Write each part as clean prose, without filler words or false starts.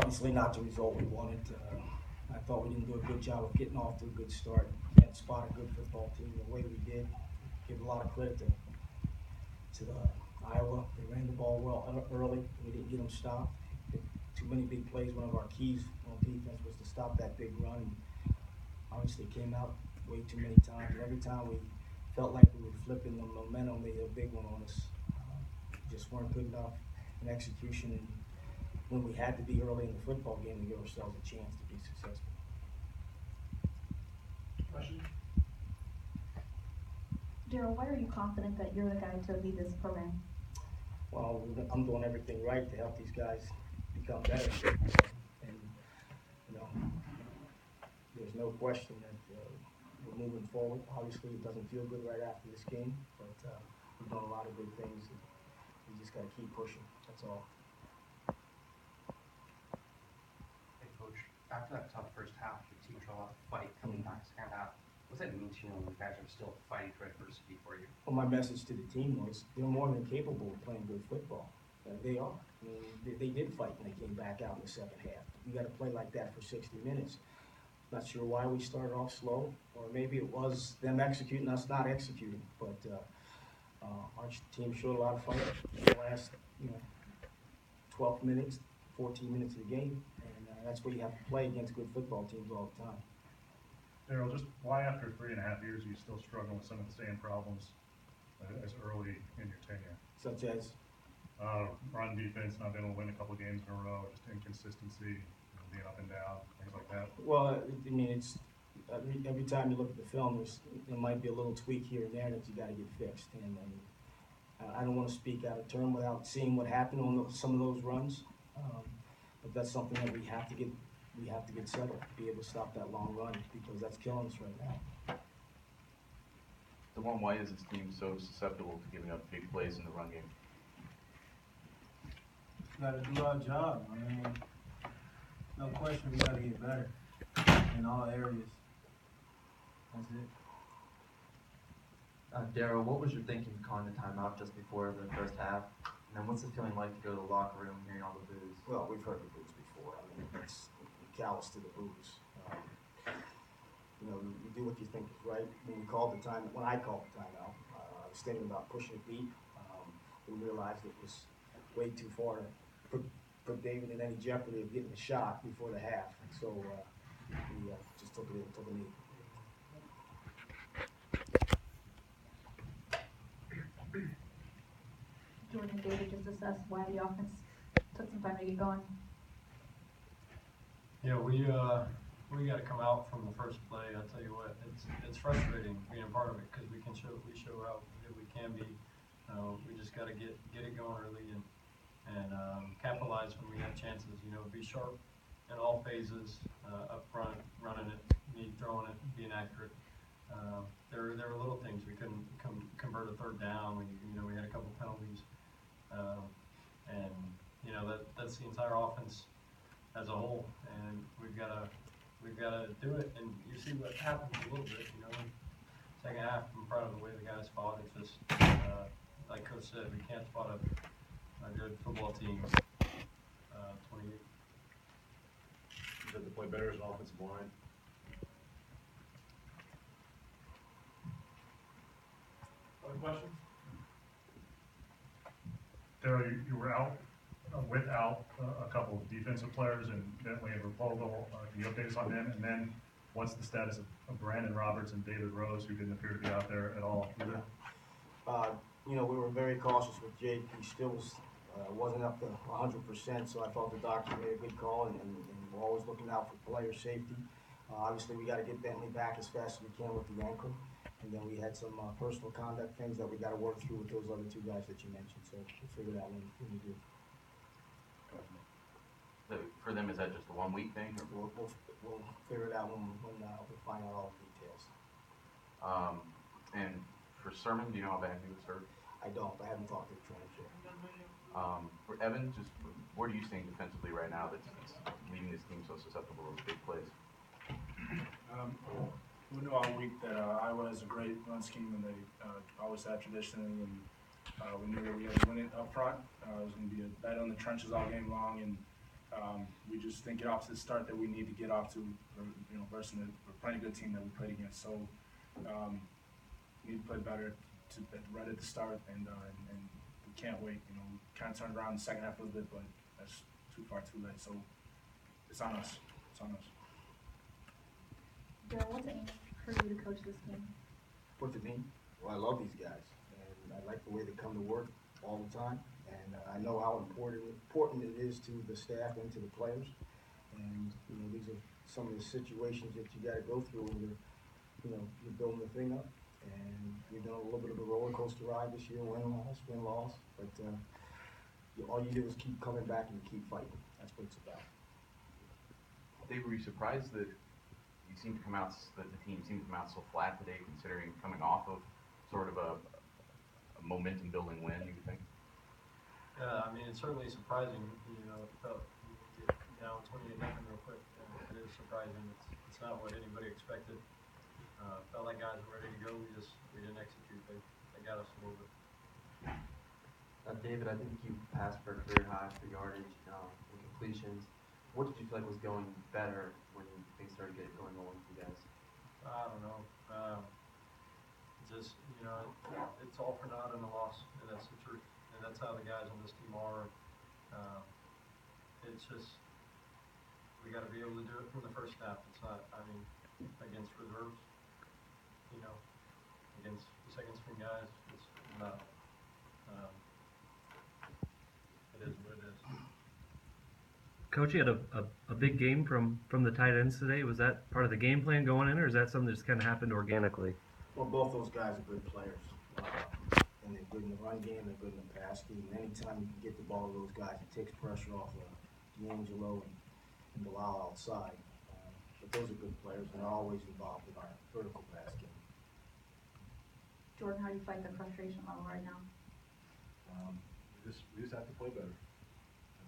Obviously not the result we wanted. I thought we didn't do a good job of getting off to a good start and spot a good football team the way we did. Give a lot of credit to Iowa. They ran the ball well early. We didn't get them stopped. Too many big plays. One of our keys on defense was to stop that big run. Obviously came out way too many times. And every time we felt like we were flipping the momentum, they hit a big one on us. Just weren't good enough in execution. And when we had to be early in the football game to give ourselves a chance to be successful. Question? Daryl, why are you confident that you're the guy to lead this program? Well, I'm doing everything right to help these guys become better. And, there's no question that we're moving forward. Obviously, it doesn't feel good right after this game, but we've done a lot of good things. And we just got to keep pushing. That's all. Hey, Coach, after that tough first half, your team showed a lot of fight coming back second half. What does that mean to you when you guys are still fighting through adversity for you? Well, my message to the team was they're more than capable of playing good football. They are. I mean, they did fight when they came back out in the second half. You got to play like that for 60 minutes. Not sure why we started off slow, or maybe it was them executing, us not executing. But our team showed a lot of fight in the last, 12 minutes, 14 minutes of the game, and that's what you have to play against good football teams all the time. Daryl, just why after 3.5 years are you still struggling with some of the same problems as early in your tenure? Such as? Run defense, not being able to win a couple of games in a row, just inconsistency, being up and down, things like that. Well, I mean, it's every time you look at the film, there might be a little tweak here and there that you got to get fixed. And I don't want to speak out of turn without seeing what happened on some of those runs, but that's something that we have to get settled, be able to stop that long run because that's killing us right now. DeJuan, why is this team so susceptible to giving up big plays in the run game? Got to do our job. I mean, no question, we got to get better in all areas. That's it. Daryl, what was your thinking calling the timeout just before the first half? And then what's the feeling like to go to the locker room hearing all the boos? Well, we've heard the boos before. I mean, it's callous to the boos. You do what you think is right. When I called the timeout, I was thinking about pushing it deep. We realized it was way too far to put David in any jeopardy of getting a shot before the half. So we just took a knee. Jordan and David just assessed why the offense took some time to get going. Yeah, we got to come out from the first play. I tell you what, it's frustrating being a part of it because we show how good we can be. We just got to get it going early and capitalize when we have chances. Be sharp in all phases, up front, running it, throwing it, being accurate. There were little things we couldn't convert a third down. We had a couple penalties, and that's the entire offense as a whole. And we've got to do it. And you see what happens a little bit. Second half, I'm proud of the way the guys fought. It's just like Coach said, we can't spot a good football team. 28. You said to play better as an offensive line. Other questions? Daryl, you were out without a couple of defensive players and Bentley and Rapolo. Can you update us on them? And then what's the status of Brandon Roberts and David Rose, who didn't appear to be out there at all either? We were very cautious with Jake. He still wasn't up to 100%, so I thought the doctor made a good call, and we're always looking out for player safety. Obviously, we got to get Bentley back as fast as we can with the ankle, and then we had some personal conduct things that we got to work through with those other two guys that you mentioned, so we'll figure that when we do. For them, is that just a 1 week thing? Or? We'll figure it out when we find out all the details. And for Sermon, do you know how bad he was hurt? I don't. I haven't talked to the trainer yet. For Evan, just where do you stand defensively right now that's leaving this team so susceptible to big plays? We knew all week that Iowa has a great run scheme, and they always have traditionally, and we knew that we had to win it up front. It was going to be a battle in the trenches all game long, and we just didn't get off to the start that we need to get off to, versus we're playing a good team that we played against. So we need to play better right at the start, and we can't wait. We kind of turned around in the second half a little bit, but that's too far too late. So it's on us. It's on us. Daryl, what's it mean for you to coach this team? What's it mean? Well, I love these guys, and I like the way they come to work all the time, and I know how important it is to the staff and to the players. And these are some of the situations that you got to go through when you're building the thing up. And we've done a little bit of a roller coaster ride this year, win loss, but all you do is keep coming back and keep fighting. That's what it's about. Dave, were you surprised that you seem to come out, that the team seemed to come out so flat today, considering coming off of sort of a momentum building win, you would think? Yeah, I mean, it's certainly surprising, it felt down 28-0 real quick. It is surprising. It's not what anybody expected. Felt like guys were ready to go. We didn't execute. They got us a little bit. David, I think you passed for a career high for yardage and completions. What did you feel like was going better when things started going on with you guys? I don't know. Just, it's all for naught in a loss, and that's the truth. And that's how the guys on this team are. It's just, we got to be able to do it from the first snap. It's not, against reserves, against the second string guys, it's not. It is what it is. Coach, you had a big game from the tight ends today. Was that part of the game plan going in, or is that something that just kind of happened organically? Well, both those guys are good players, and they're good in the run game, they're good in the pass game. And anytime you can get the ball to those guys, it takes pressure off of D'Angelo and Bilal outside. But those are good players, and they're always involved in our vertical pass game. Jordan, how do you fight the frustration level right now? We just have to play better.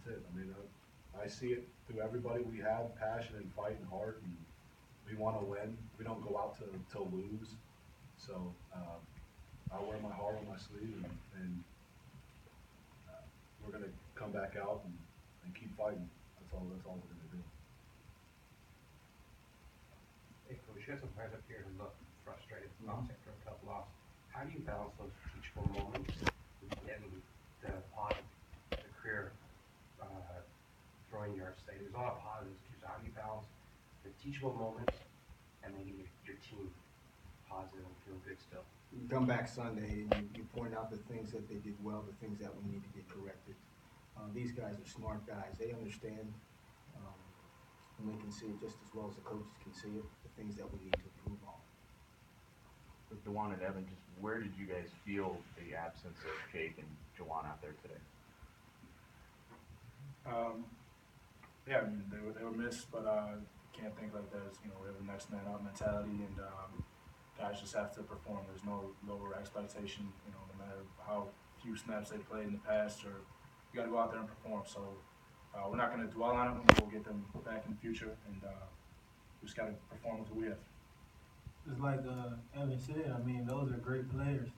That's it. I see it through everybody. We have passion and fight and heart, and we want to win. We don't go out to lose. So I wear my heart on my sleeve, and we're going to come back out and keep fighting. That's all we're going to do. Hey, Coach, you have some players up here who look frustrated, lost after a tough loss. How do you balance those teachable moments with getting the career throwing yards today? There's a lot of positives too. So how do you balance the teachable moments and making your team positive and feel good still? You come back Sunday and you point out the things that they did well, the things that we need to get corrected. These guys are smart guys. They understand, and they can see it just as well as the coaches can see it, the things that we need to improve on. With Dewan and Evan, just where did you guys feel the absence of Jake and Jawan out there today? Yeah, they were missed, but can't think like that. We have a next man up mentality, and guys just have to perform. There's no lower expectation. No matter how few snaps they played in the past, or you got to go out there and perform. So we're not going to dwell on it. We'll get them back in the future, and we just got to perform with who we have. Just like Evan said, those are great players.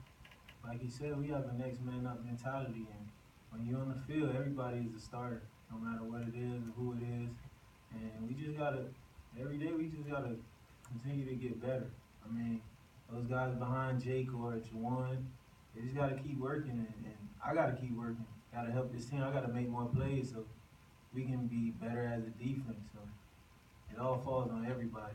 Like he said, we have a next man up mentality, and when you're on the field, everybody is a starter, no matter what it is or who it is. And we just gotta, every day we just gotta continue to get better. Those guys behind Jake or Jawan, they just gotta keep working, and I gotta keep working. Gotta help this team. I gotta make more plays so we can be better as a defense. So it all falls on everybody.